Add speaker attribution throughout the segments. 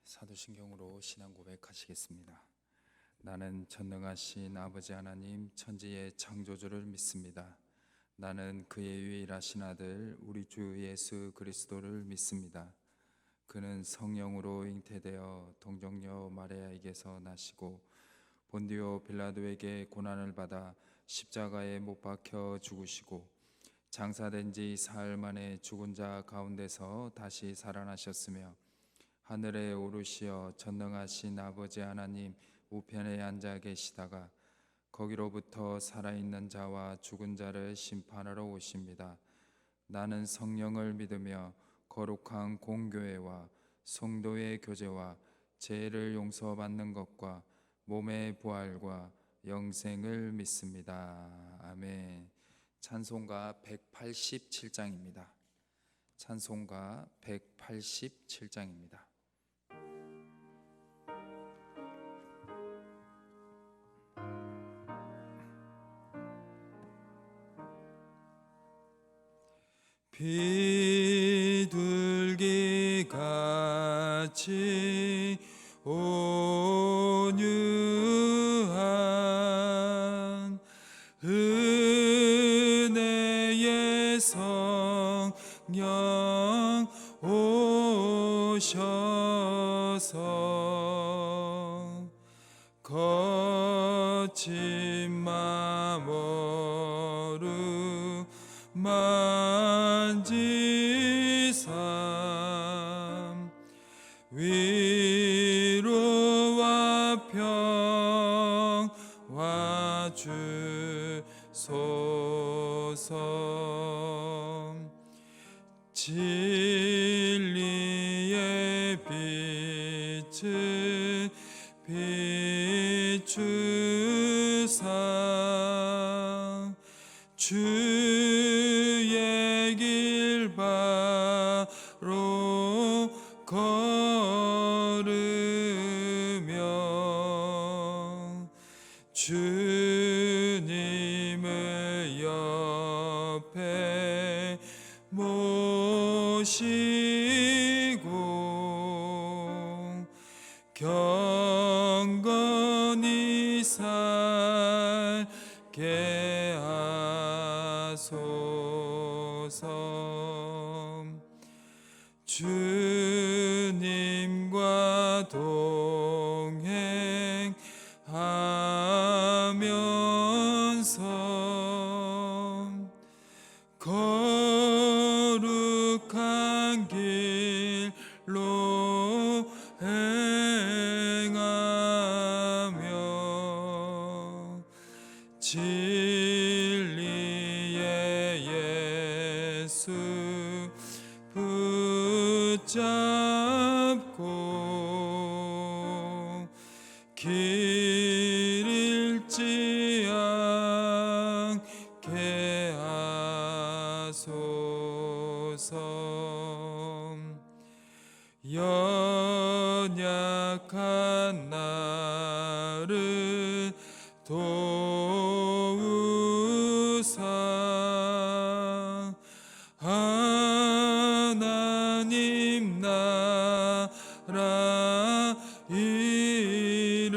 Speaker 1: 사도신경으로 신앙 고백하시겠습니다. 나는 전능하신 아버지 하나님 천지의 창조주를 믿습니다. 나는 그의 유일하신 아들 우리 주 예수 그리스도를 믿습니다. 그는 성령으로 잉태되어 동정녀 마리아에게서 나시고 본디오 빌라도에게 고난을 받아 십자가에 못 박혀 죽으시고 장사된 지 사흘 만에 죽은 자 가운데서 다시 살아나셨으며 하늘에 오르시어 전능하신 아버지 하나님 우편에 앉아 계시다가 거기로부터 살아있는 자와 죽은 자를 심판하러 오십니다. 나는 성령을 믿으며 거룩한 공교회와 성도의 교제와 죄를 용서받는 것과 몸의 부활과 영생을 믿습니다. 아멘. 찬송가 187장입니다. 찬송가 187장입니다. 비둘기같이 온유한 은혜의 성령 오셔서 거친 맘 만지삼 위로와 평화 주소서. 진리의 빛을 비추사 주의 길 바로 걸으며 주님을 옆에 모시고 경건히 살게 하소서. 주님과 동행하면서 거룩한 길로 행하며 진리의 예수 붙잡고 길 잃지 않게 하소서. 연약한 나를 도우사 하나님 나라 이르러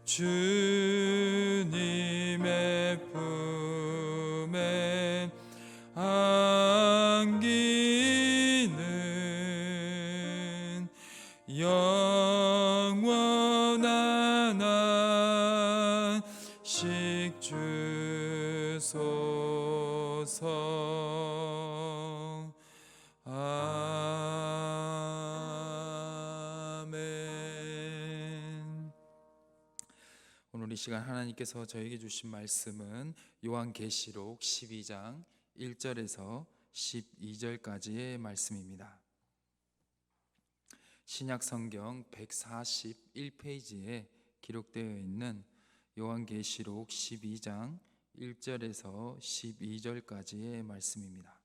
Speaker 1: 주님의 품에 안기는 영원한 안식 주소서. 아멘. 오늘 이 시간 하나님께서 저에게 주신 말씀은 요한계시록 12장 1절에서 12절까지의 말씀입니다. 신약성경 141페이지에 기록되어 있는 요한계시록 12장 1절에서 12절까지의 말씀입니다.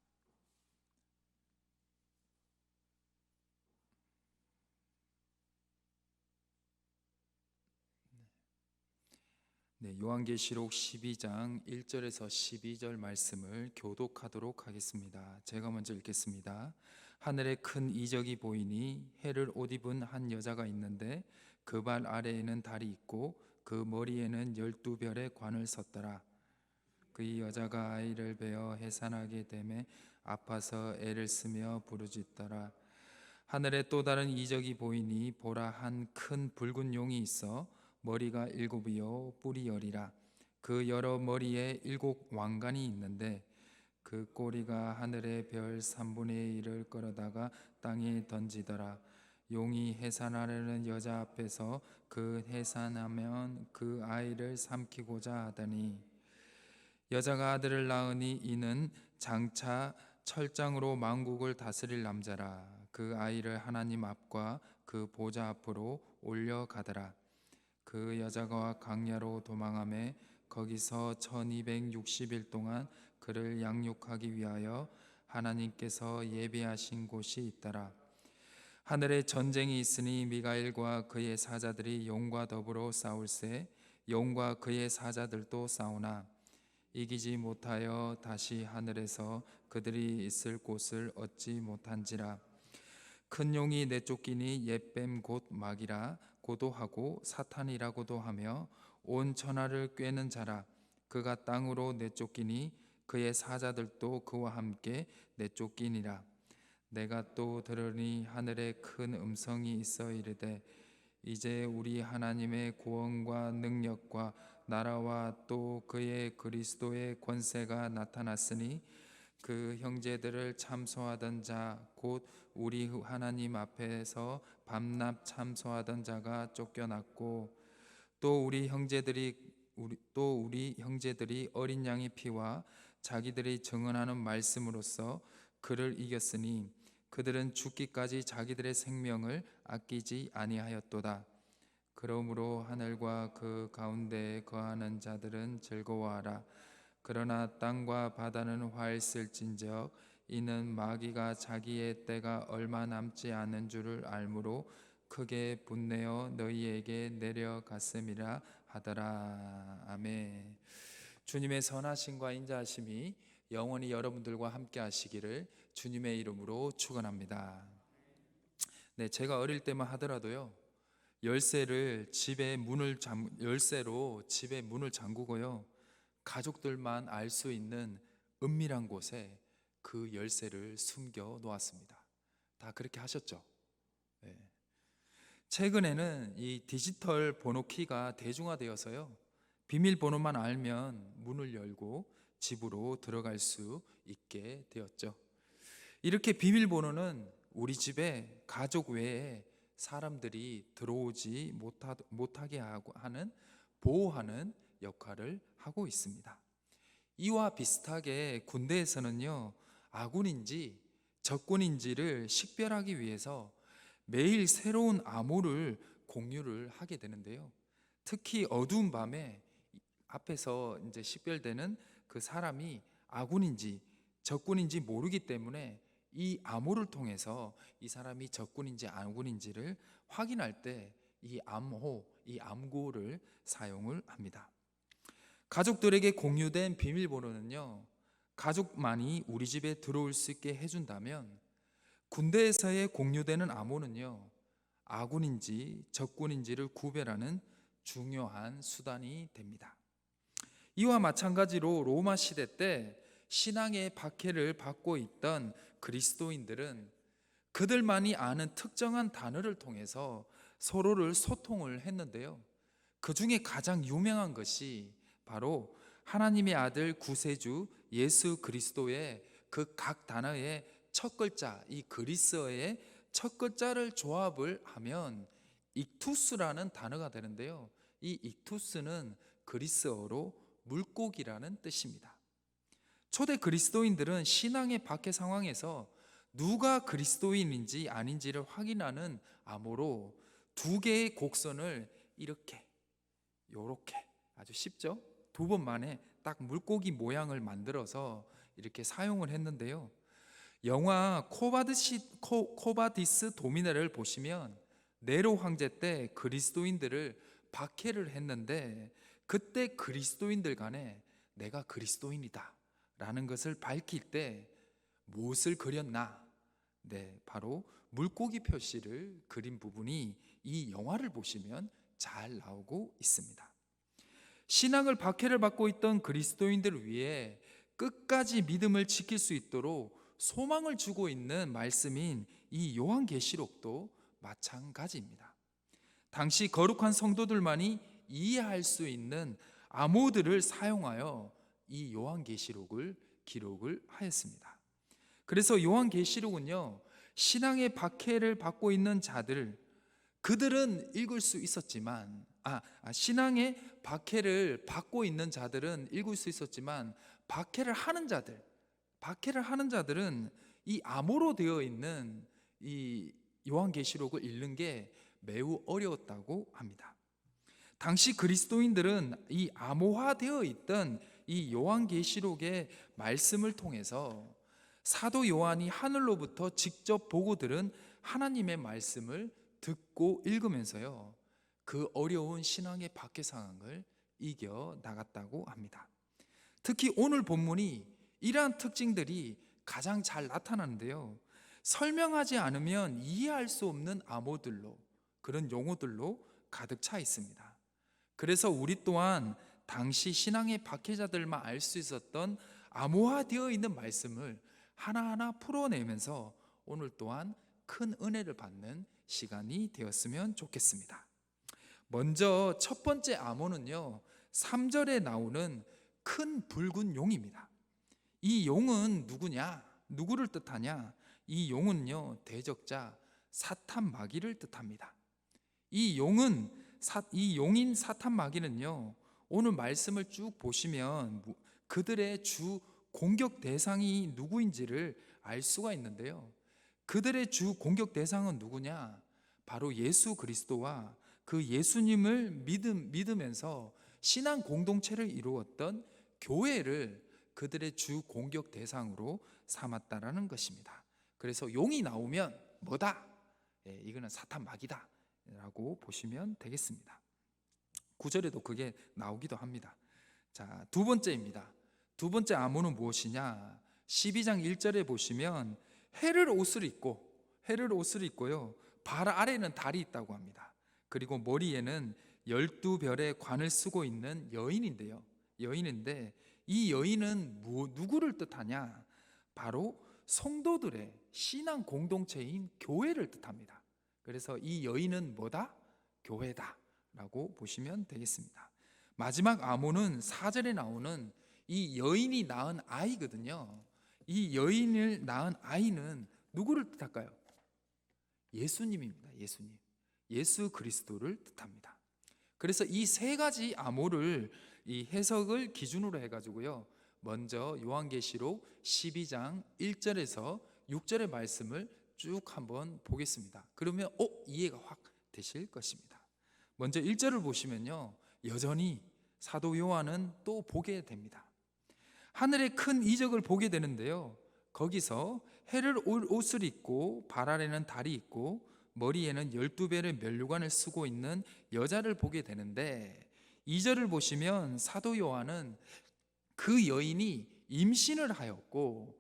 Speaker 1: 네, 요한계시록 12장 1절에서 12절 말씀을 교독하도록 하겠습니다. 제가 먼저 읽겠습니다. 하늘에 큰 이적이 보이니 해를 옷 입은 한 여자가 있는데 그 발 아래에는 달이 있고 그 머리에는 12별의 관을 섰더라. 그 여자가 아이를 베어 해산하게 되매 아파서 애를 쓰며 부르짖더라. 하늘에 또 다른 이적이 보이니 보라, 한 큰 붉은 용이 있어 머리가 7이요 뿔이 10이라. 그 여러 머리에 7 왕관이 있는데 그 꼬리가 하늘의 별 3분의 1을 끌어다가 땅에 던지더라. 용이 해산하려는 여자 앞에서 그 해산하면 그 아이를 삼키고자 하더니 여자가 아들을 낳으니 이는 장차 철장으로 만국을 다스릴 남자라. 그 아이를 하나님 앞과 그 보좌 앞으로 올려가더라. 그 여자가 광야로 도망하매 거기서 1260일 동안 그를 양육하기 위하여 하나님께서 예비하신 곳이 있더라. 하늘에 전쟁이 있으니 미가엘과 그의 사자들이 용과 더불어 싸울세 용과 그의 사자들도 싸우나 이기지 못하여 다시 하늘에서 그들이 있을 곳을 얻지 못한지라. 큰 용이 내쫓기니 옛뱀 곧 마귀라 고도하고 사탄이라고도 하며 온 천하를 꿰는 자라. 그가 땅으로 내쫓기니 그의 사자들도 그와 함께 내쫓기니라. 내가 또 들으니 하늘에 큰 음성이 있어 이르되 이제 우리 하나님의 구원과 능력과 나라와 또 그의 그리스도의 권세가 나타났으니 그 형제들을 참소하던 자 곧 우리 하나님 앞에서 밤낮 참소하던 자가 쫓겨났고 또 우리 형제들이 어린 양의 피와 자기들이 증언하는 말씀으로써 그를 이겼으니 그들은 죽기까지 자기들의 생명을 아끼지 아니하였도다. 그러므로 하늘과 그 가운데에 거하는 자들은 즐거워하라. 그러나 땅과 바다는 화했을진저 이는 마귀가 자기의 때가 얼마 남지 않은 줄을 알므로 크게 분내어 너희에게 내려갔음이라 하더라. 아멘. 주님의 선하심과 인자하심이 영원히 여러분들과 함께 하시기를 주님의 이름으로 축원합니다. 네, 제가 어릴 때만 하더라도요, 열쇠로 집에 문을 잠그고요, 가족들만 알 수 있는 은밀한 곳에 그 열쇠를 숨겨 놓았습니다. 다 그렇게 하셨죠? 네. 최근에는 이 디지털 번호키가 대중화되어서요, 비밀번호만 알면 문을 열고 집으로 들어갈 수 있게 되었죠. 이렇게 비밀번호는 우리 집에 가족 외에 사람들이 들어오지 못하게 하는, 보호하는 역할을 하고 있습니다. 이와 비슷하게 군대에서는요, 아군인지 적군인지를 식별하기 위해서 매일 새로운 암호를 공유를 하게 되는데요. 특히 어두운 밤에 앞에서 이제 식별되는 그 사람이 아군인지 적군인지 모르기 때문에 이 암호를 통해서 이 사람이 적군인지 아군인지를 확인할 때 이 암호, 이 암고를 사용을 합니다. 가족들에게 공유된 비밀번호는요, 가족만이 우리 집에 들어올 수 있게 해준다면 군대에서의 공유되는 암호는요, 아군인지 적군인지를 구별하는 중요한 수단이 됩니다. 이와 마찬가지로 로마 시대 때 신앙의 박해를 받고 있던 그리스도인들은 그들만이 아는 특정한 단어를 통해서 서로를 소통을 했는데요, 그 중에 가장 유명한 것이 바로 하나님의 아들 구세주 예수 그리스도의 그 각 단어의 첫 글자, 이 그리스어의 첫 글자를 조합을 하면 익투스라는 단어가 되는데요, 이 익투스는 그리스어로 물고기라는 뜻입니다. 초대 그리스도인들은 신앙의 박해 상황에서 누가 그리스도인인지 아닌지를 확인하는 암호로 두 개의 곡선을 이렇게, 요렇게, 아주 쉽죠? 2번 만에 딱 물고기 모양을 만들어서 이렇게 사용을 했는데요, 영화 코바디스 도미네를 보시면 네로 황제 때 그리스도인들을 박해를 했는데 그때 그리스도인들 간에 내가 그리스도인이다 라는 것을 밝힐 때 무엇을 그렸나? 네, 바로 물고기 표시를 그린 부분이 이 영화를 보시면 잘 나오고 있습니다. 신앙을 박해를 받고 있던 그리스도인들을 위해 끝까지 믿음을 지킬 수 있도록 소망을 주고 있는 말씀인 이 요한계시록도 마찬가지입니다. 당시 거룩한 성도들만이 이해할 수 있는 암호들을 사용하여 이 요한계시록을 기록을 하였습니다. 그래서 요한계시록은요, 신앙의 박해를 받고 있는 자들, 그들은 읽을 수 있었지만 신앙의 박해를 받고 있는 자들은 읽을 수 있었지만 박해를 하는 자들은 이 암호로 되어 있는 이 요한계시록을 읽는 게 매우 어려웠다고 합니다. 당시 그리스도인들은 이 암호화되어 있던 이 요한계시록의 말씀을 통해서 사도 요한이 하늘로부터 직접 보고 들은 하나님의 말씀을 듣고 읽으면서요, 그 어려운 신앙의 박해 상황을 이겨 나갔다고 합니다. 특히 오늘 본문이 이러한 특징들이 가장 잘 나타나는데요, 설명하지 않으면 이해할 수 없는 암호들로, 그런 용어들로 가득 차 있습니다. 그래서 우리 또한 당시 신앙의 박해자들만 알 수 있었던 암호화되어 있는 말씀을 하나하나 풀어내면서 오늘 또한 큰 은혜를 받는 시간이 되었으면 좋겠습니다. 먼저 첫 번째 암호는요, 3절에 나오는 큰 붉은 용입니다. 이 용은 누구냐? 누구를 뜻하냐? 이 용은요, 대적자 사탄 마귀를 뜻합니다. 이 용인 사탄 마귀는요, 오늘 말씀을 쭉 보시면 그들의 주 공격 대상이 누구인지를 알 수가 있는데요, 그들의 주 공격 대상은 누구냐? 바로 예수 그리스도와 그 예수님을 믿으면서 신앙 공동체를 이루었던 교회를 그들의 주 공격 대상으로 삼았다라는 것입니다. 그래서 용이 나오면 뭐다? 이거는 사탄 마귀다 라고 보시면 되겠습니다. 9절에도 그게 나오기도 합니다. 자, 두 번째입니다. 두 번째 암호는 무엇이냐? 12장 1절에 보시면 해를 옷을 입고요, 발 아래는 달이 있다고 합니다. 그리고 머리에는 12별의 관을 쓰고 있는 여인인데 이 여인은 누구를 뜻하냐? 바로 성도들의 신앙 공동체인 교회를 뜻합니다. 그래서 이 여인은 뭐다? 교회다 라고 보시면 되겠습니다. 마지막 암호는 4절에 나오는 이 여인이 낳은 아이거든요. 이 여인을 낳은 아이는 누구를 뜻할까요? 예수님입니다. 예수 그리스도를 뜻합니다. 그래서 이 세 가지 암호를 이 해석을 기준으로 해가지고요, 먼저 요한계시록 12장 1절에서 6절의 말씀을 쭉 한번 보겠습니다. 그러면 이해가 확 되실 것입니다. 먼저 1절을 보시면요, 여전히 사도 요한은 또 보게 됩니다. 하늘의 큰 이적을 보게 되는데요, 거기서 해를 옷을 입고 발 아래는 달이 있고 머리에는 12별의 면류관을 쓰고 있는 여자를 보게 되는데, 2절을 보시면 사도 요한은 그 여인이 임신을 하였고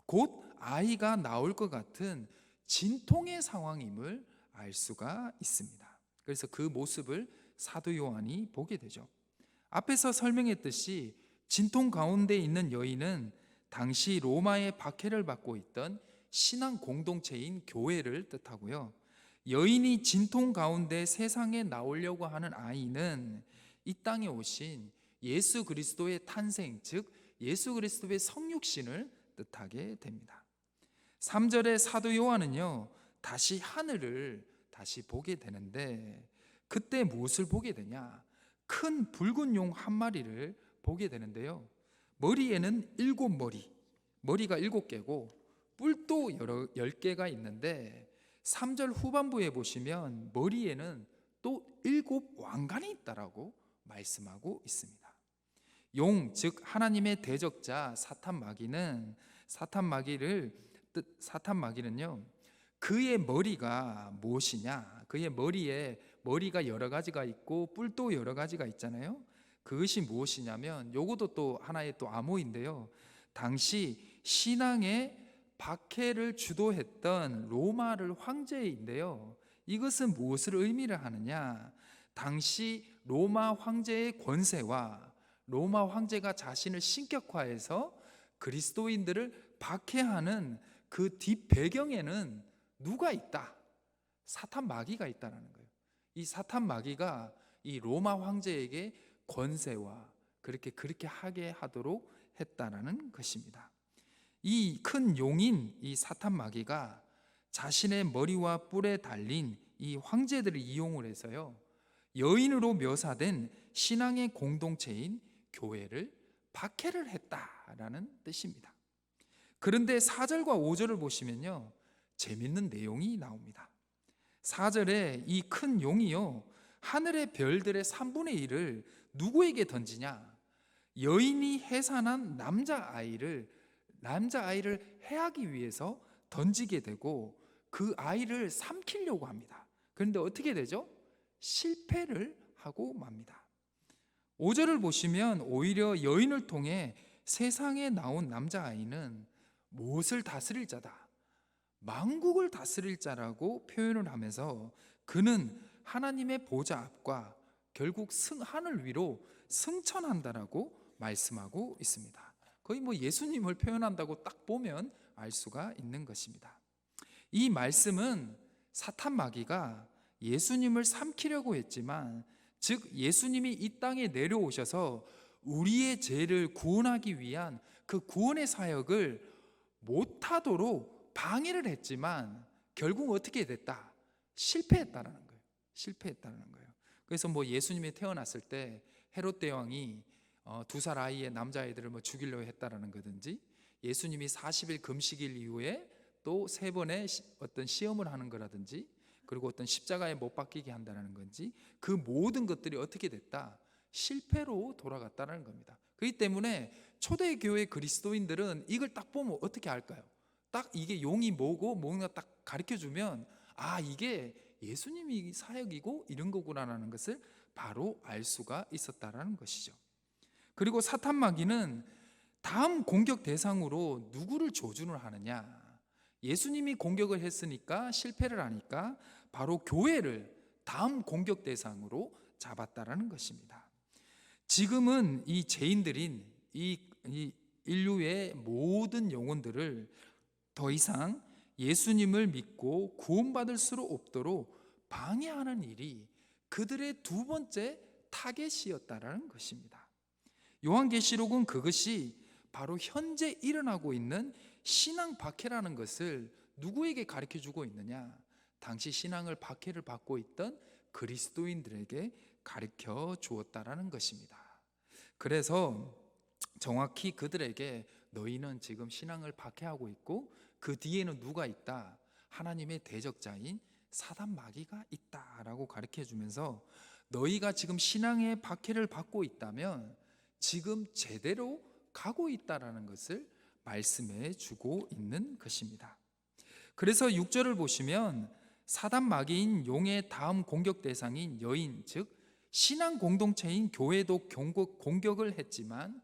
Speaker 1: 곧 아이가 나올 것 같은 진통의 상황임을 알 수가 있습니다. 그래서 그 모습을 사도 요한이 보게 되죠. 앞에서 설명했듯이 진통 가운데 있는 여인은 당시 로마의 박해를 받고 있던 신앙 공동체인 교회를 뜻하고요, 여인이 진통 가운데 세상에 나오려고 하는 아이는 이 땅에 오신 예수 그리스도의 탄생, 즉 예수 그리스도의 성육신을 뜻하게 됩니다. 3절의 사도 요한은요, 다시 하늘을 다시 보게 되는데 그때 무엇을 보게 되냐? 큰 붉은 용 한 마리를 보게 되는데요, 머리에는 7머리, 머리가 7개고 뿔도 10개가 있는데 3절 후반부에 보시면 머리에는 또 7 왕관이 있다라고 말씀하고 있습니다. 용, 즉 하나님의 대적자 사탄 마귀는요, 그의 머리가 무엇이냐? 그의 머리에 머리가 여러 가지가 있고 뿔도 여러 가지가 있잖아요. 그것이 무엇이냐면 요것도 또 하나의 또 암호인데요. 당시 신앙의 박해를 주도했던 로마를 황제인데요. 이것은 무엇을 의미를 하느냐? 당시 로마 황제의 권세와 로마 황제가 자신을 신격화해서 그리스도인들을 박해하는 그 뒷배경에는 누가 있다? 사탄 마귀가 있다는 거예요. 이 사탄 마귀가 이 로마 황제에게 권세와 그렇게 하게 하도록 했다라는 것입니다. 이 큰 용인 이 사탄 마귀가 자신의 머리와 뿔에 달린 이 황제들을 이용을 해서요, 여인으로 묘사된 신앙의 공동체인 교회를 박해를 했다라는 뜻입니다. 그런데 4절과 5절을 보시면요, 재밌는 내용이 나옵니다. 4절에 이 큰 용이요, 하늘의 별들의 3분의 1을 누구에게 던지냐? 여인이 해산한 남자아이를 해하기 위해서 던지게 되고 그 아이를 삼키려고 합니다. 그런데 어떻게 되죠? 실패를 하고 맙니다. 5절을 보시면 오히려 여인을 통해 세상에 나온 남자아이는 무엇을 다스릴 자다? 만국을 다스릴 자라고 표현을 하면서 그는 하나님의 보좌 앞과 결국 하늘 위로 승천한다라고 말씀하고 있습니다. 거의 예수님을 표현한다고 딱 보면 알 수가 있는 것입니다. 이 말씀은 사탄 마귀가 예수님을 삼키려고 했지만, 즉 예수님이 이 땅에 내려오셔서 우리의 죄를 구원하기 위한 그 구원의 사역을 못하도록 방해를 했지만 결국 어떻게 됐다? 실패했다라는 거예요. 실패했다는 거예요. 그래서 예수님이 태어났을 때 헤롯 대왕이 2살 아이의 남자아이들을 죽이려고 했다라는 거든지, 예수님이 40일 금식일 이후에 또 3번의 어떤 시험을 하는 거라든지, 그리고 어떤 십자가에 못 박히게 한다는 건지, 그 모든 것들이 어떻게 됐다? 실패로 돌아갔다는 겁니다. 그렇기 때문에 초대교회 그리스도인들은 이걸 딱 보면 어떻게 할까요? 딱 이게 용이 뭐고 뭔가 딱 가르쳐주면 이게 예수님이 사역이고 이런 거구나라는 것을 바로 알 수가 있었다라는 것이죠. 그리고 사탄 마귀는 다음 공격 대상으로 누구를 조준을 하느냐? 예수님이 공격을 했으니까 실패를 하니까 바로 교회를 다음 공격 대상으로 잡았다라는 것입니다. 지금은 이 죄인들인 이 인류의 모든 영혼들을 더 이상 예수님을 믿고 구원받을 수 없도록 방해하는 일이 그들의 두 번째 타겟이었다라는 것입니다. 요한계시록은 그것이 바로 현재 일어나고 있는 신앙 박해라는 것을 누구에게 가르쳐주고 있느냐? 당시 신앙을 박해를 받고 있던 그리스도인들에게 가르쳐 주었다라는 것입니다. 그래서 정확히 그들에게 너희는 지금 신앙을 박해하고 있고 그 뒤에는 누가 있다? 하나님의 대적자인 사단 마귀가 있다라고 가르쳐 주면서 너희가 지금 신앙의 박해를 받고 있다면 지금 제대로 가고 있다라는 것을 말씀해 주고 있는 것입니다. 그래서 6절을 보시면 사단 마귀인 용의 다음 공격 대상인 여인, 즉 신앙 공동체인 교회도 공격을 했지만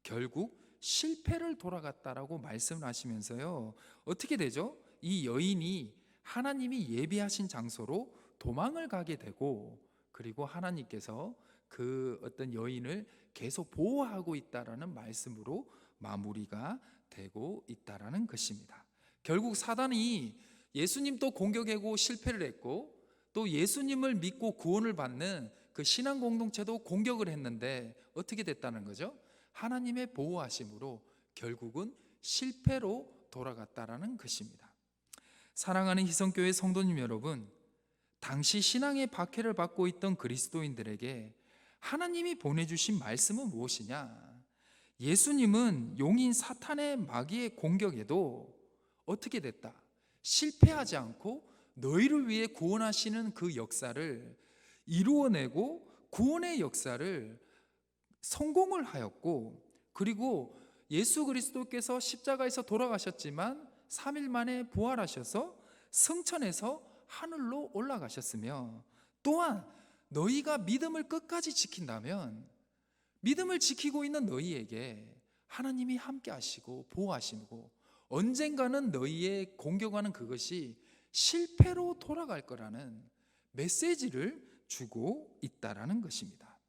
Speaker 1: 결국 실패를 돌아갔다라고 말씀을 하시면서요, 어떻게 되죠? 이 여인이 하나님이 예비하신 장소로 도망을 가게 되고, 그리고 하나님께서 그 어떤 여인을 계속 보호하고 있다라는 말씀으로 마무리가 되고 있다라는 것입니다. 결국 사단이 예수님도 공격하고 실패를 했고, 또 예수님을 믿고 구원을 받는 그 신앙 공동체도 공격을 했는데 어떻게 됐다는 거죠? 하나님의 보호하심으로 결국은 실패로 돌아갔다라는 것입니다. 사랑하는 희성교회 성도님 여러분, 당시 신앙의 박해를 받고 있던 그리스도인들에게 하나님이 보내주신 말씀은 무엇이냐? 예수님은 용인 사탄의 마귀의 공격에도 어떻게 됐다? 실패하지 않고 너희를 위해 구원하시는 그 역사를 이루어내고 구원의 역사를 성공을 하였고, 그리고 예수 그리스도께서 십자가에서 돌아가셨지만 3일 만에 부활하셔서 승천해서 하늘로 올라가셨으며, 또한 너희가 믿음을 끝까지 지킨다면 믿음을 지키고 있는 너희에게 하나님이 함께 하시고 보호하시고 언젠가는 너희의 공격하는 그것이 실패로 돌아갈 거라는 메시지를 주고 있다라는 것입니다.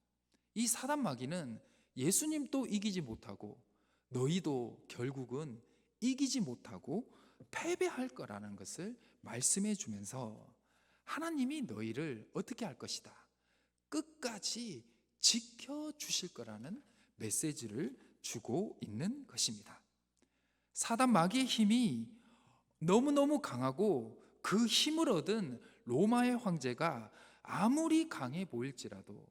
Speaker 1: 이 사단 마귀는 예수님도 이기지 못하고 너희도 결국은 이기지 못하고 패배할 거라는 것을 말씀해 주면서 하나님이 너희를 어떻게 할 것이다, 끝까지 지켜주실 거라는 메시지를 주고 있는 것입니다. 사단 마귀의 힘이 너무너무 강하고 그 힘을 얻은 로마의 황제가 아무리 강해 보일지라도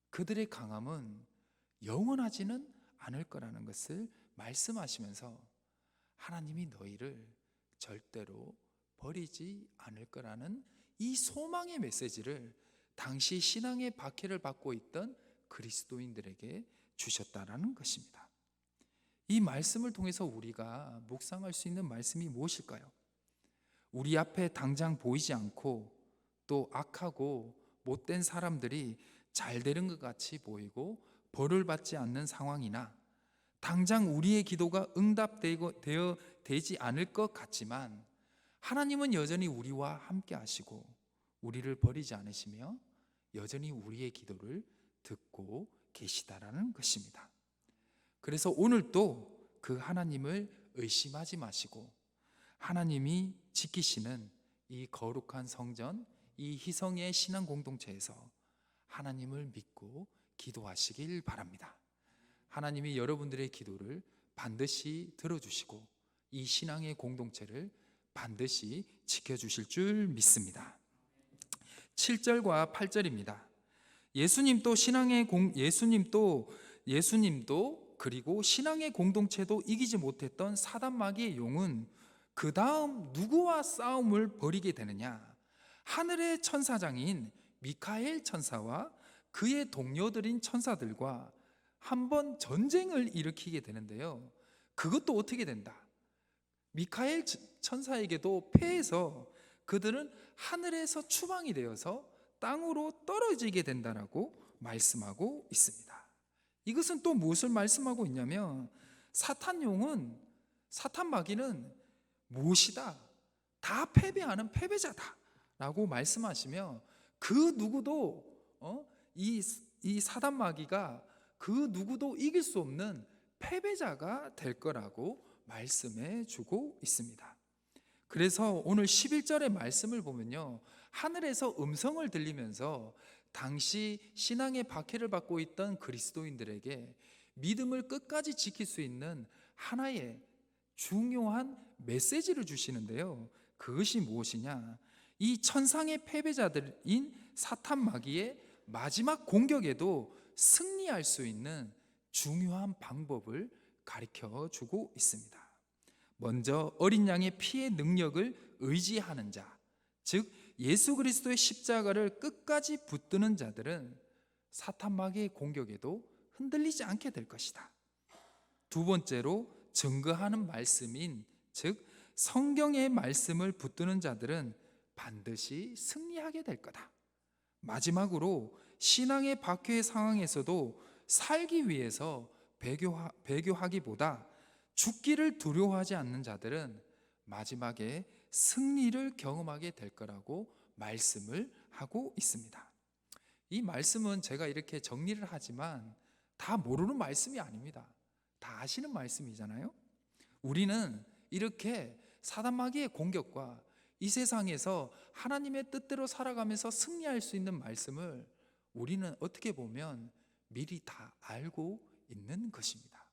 Speaker 1: 그들의 강함은 영원하지는 않을 거라는 것을 말씀하시면서 하나님이 너희를 절대로 버리지 않을 거라는 이 소망의 메시지를 당시 신앙의 박해를 받고 있던 그리스도인들에게 주셨다라는 것입니다. 이 말씀을 통해서 우리가 묵상할 수 있는 말씀이 무엇일까요? 우리 앞에 당장 보이지 않고 또 악하고 못된 사람들이 잘 되는 것 같이 보이고 벌을 받지 않는 상황이나 당장 우리의 기도가 되지 않을 것 같지만 하나님은 여전히 우리와 함께 하시고 우리를 버리지 않으시며 여전히 우리의 기도를 듣고 계시다라는 것입니다. 그래서 오늘도 그 하나님을 의심하지 마시고 하나님이 지키시는 이 거룩한 성전, 이 희성의 신앙 공동체에서 하나님을 믿고 기도하시길 바랍니다. 하나님이 여러분들의 기도를 반드시 들어주시고 이 신앙의 공동체를 반드시 지켜주실 줄 믿습니다. 7절과 8절입니다. 예수님도 그리고 신앙의 공동체도 이기지 못했던 사단 마귀의 용은 그 다음 누구와 싸움을 벌이게 되느냐? 하늘의 천사장인 미카엘 천사와 그의 동료들인 천사들과 한번 전쟁을 일으키게 되는데요. 그것도 어떻게 된다? 미카엘 천사에게도 패해서 그들은 하늘에서 추방이 되어서 땅으로 떨어지게 된다라고 말씀하고 있습니다. 이것은 또 무엇을 말씀하고 있냐면 사탄 마귀는 무엇이다? 다 패배하는 패배자다 라고 말씀하시며 그 누구도 이 사단 마귀가 그 누구도 이길 수 없는 패배자가 될 거라고 말씀해 주고 있습니다. 그래서 오늘 11절의 말씀을 보면요, 하늘에서 음성을 들리면서 당시 신앙의 박해를 받고 있던 그리스도인들에게 믿음을 끝까지 지킬 수 있는 하나의 중요한 메시지를 주시는데요. 그것이 무엇이냐? 이 천상의 패배자들인 사탄 마귀의 마지막 공격에도 승리할 수 있는 중요한 방법을 가르쳐 주고 있습니다. 먼저 어린 양의 피의 능력을 의지하는 자, 즉 예수 그리스도의 십자가를 끝까지 붙드는 자들은 사탄 마귀의 공격에도 흔들리지 않게 될 것이다. 두 번째로 증거하는 말씀인 즉 성경의 말씀을 붙드는 자들은 반드시 승리하게 될 거다. 마지막으로 신앙의 박해의 상황에서도 살기 위해서 배교하기보다 죽기를 두려워하지 않는 자들은 마지막에 승리를 경험하게 될 거라고 말씀을 하고 있습니다. 이 말씀은 제가 이렇게 정리를 하지만 다 모르는 말씀이 아닙니다. 다 아시는 말씀이잖아요. 우리는 이렇게 사단 마귀의 공격과 이 세상에서 하나님의 뜻대로 살아가면서 승리할 수 있는 말씀을 우리는 어떻게 보면 미리 다 알고 있는 것입니다.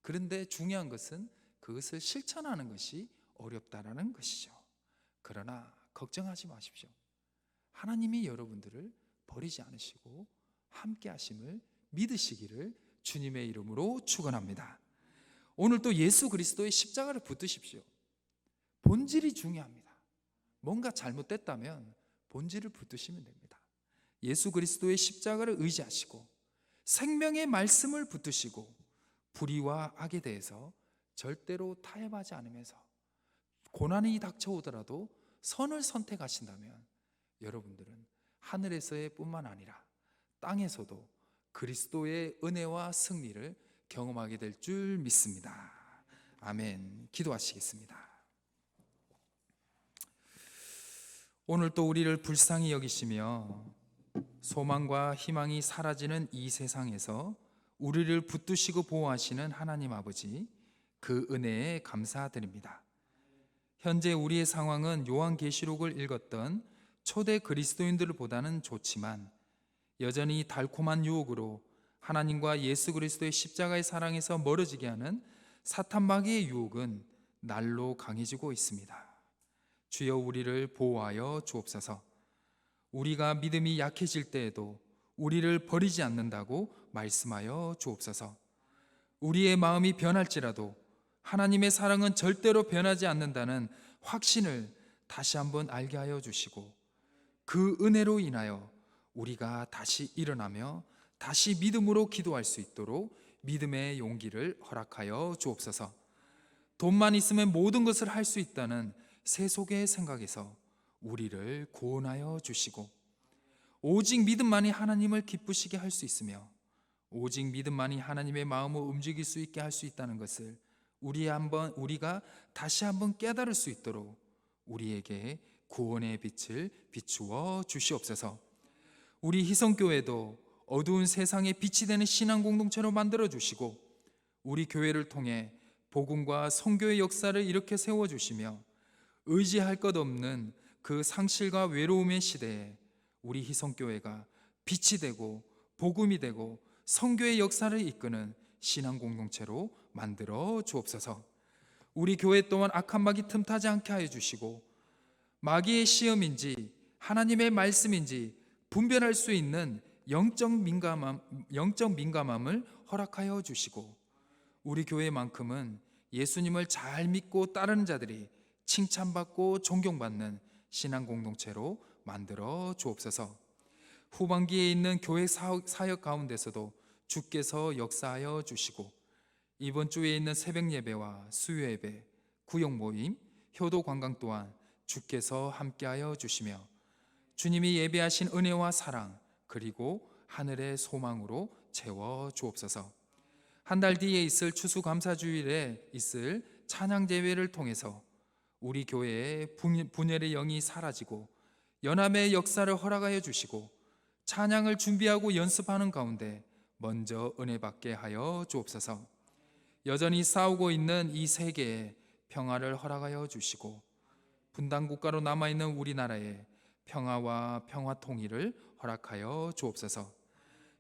Speaker 1: 그런데 중요한 것은 그것을 실천하는 것이 어렵다라는 것이죠. 그러나 걱정하지 마십시오. 하나님이 여러분들을 버리지 않으시고 함께 하심을 믿으시기를 주님의 이름으로 축원합니다. 오늘 또 예수 그리스도의 십자가를 붙드십시오. 본질이 중요합니다. 뭔가 잘못됐다면 본질을 붙드시면 됩니다. 예수 그리스도의 십자가를 의지하시고 생명의 말씀을 붙드시고 불의와 악에 대해서 절대로 타협하지 않으면서 고난이 닥쳐오더라도 선을 선택하신다면 여러분들은 하늘에서의 뿐만 아니라 땅에서도 그리스도의 은혜와 승리를 경험하게 될 줄 믿습니다. 아멘. 기도하시겠습니다. 오늘 또 우리를 불쌍히 여기시며 소망과 희망이 사라지는 이 세상에서 우리를 붙드시고 보호하시는 하나님 아버지, 그 은혜에 감사드립니다. 현재 우리의 상황은 요한계시록을 읽었던 초대 그리스도인들보다는 좋지만 여전히 달콤한 유혹으로 하나님과 예수 그리스도의 십자가의 사랑에서 멀어지게 하는 사탄 마귀의 유혹은 날로 강해지고 있습니다. 주여, 우리를 보호하여 주옵소서. 우리가 믿음이 약해질 때에도 우리를 버리지 않는다고 말씀하여 주옵소서. 우리의 마음이 변할지라도 하나님의 사랑은 절대로 변하지 않는다는 확신을 다시 한번 알게 하여 주시고, 그 은혜로 인하여 우리가 다시 일어나며 다시 믿음으로 기도할 수 있도록 믿음의 용기를 허락하여 주옵소서. 돈만 있으면 모든 것을 할 수 있다는 세속의 생각에서 우리를 구원하여 주시고, 오직 믿음만이 하나님을 기쁘시게 할 수 있으며 오직 믿음만이 하나님의 마음을 움직일 수 있게 할 수 있다는 것을 우리가 다시 한번 깨달을 수 있도록 우리에게 구원의 빛을 비추어 주시옵소서. 우리 희성교회도 어두운 세상에 빛이 되는 신앙 공동체로 만들어 주시고, 우리 교회를 통해 복음과 선교의 역사를 이렇게 세워 주시며, 의지할 것 없는 그 상실과 외로움의 시대에 우리 희성교회가 빛이 되고 복음이 되고 선교의 역사를 이끄는 신앙 공동체로 만들어 주옵소서. 우리 교회 또한 악한 마귀 틈타지 않게 하여 주시고, 마귀의 시험인지 하나님의 말씀인지 분별할 수 있는 영적 민감함을 허락하여 주시고, 우리 교회만큼은 예수님을 잘 믿고 따르는 자들이 칭찬받고 존경받는 신앙 공동체로 만들어 주옵소서. 후반기에 있는 교회 사역 가운데서도 주께서 역사하여 주시고, 이번 주에 있는 새벽 예배와 수요 예배, 구역 모임, 효도 관광 또한 주께서 함께하여 주시며, 주님이 예배하신 은혜와 사랑 그리고 하늘의 소망으로 채워 주옵소서. 한 달 뒤에 있을 추수감사주일에 있을 찬양제회를 통해서 우리 교회의 분열의 영이 사라지고 연합의 역사를 허락하여 주시고, 찬양을 준비하고 연습하는 가운데 먼저 은혜 받게 하여 주옵소서. 여전히 싸우고 있는 이 세계에 평화를 허락하여 주시고, 분단 국가로 남아있는 우리나라에 평화와 평화 통일을 허락하여 주옵소서.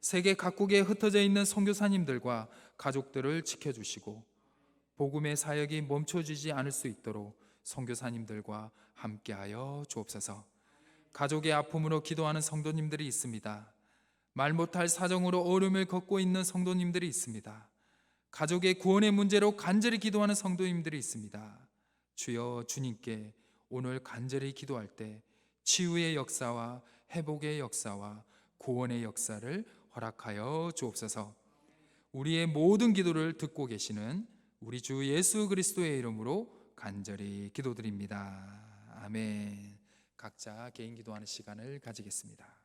Speaker 1: 세계 각국에 흩어져 있는 선교사님들과 가족들을 지켜주시고, 복음의 사역이 멈춰지지 않을 수 있도록 선교사님들과 함께하여 주옵소서. 가족의 아픔으로 기도하는 성도님들이 있습니다. 말 못할 사정으로 어려움을 겪고 있는 성도님들이 있습니다. 가족의 구원의 문제로 간절히 기도하는 성도님들이 있습니다. 주여, 주님께 오늘 간절히 기도할 때 치유의 역사와 회복의 역사와 구원의 역사를 허락하여 주옵소서. 우리의 모든 기도를 듣고 계시는 우리 주 예수 그리스도의 이름으로 간절히 기도드립니다. 아멘. 각자 개인 기도하는 시간을 가지겠습니다.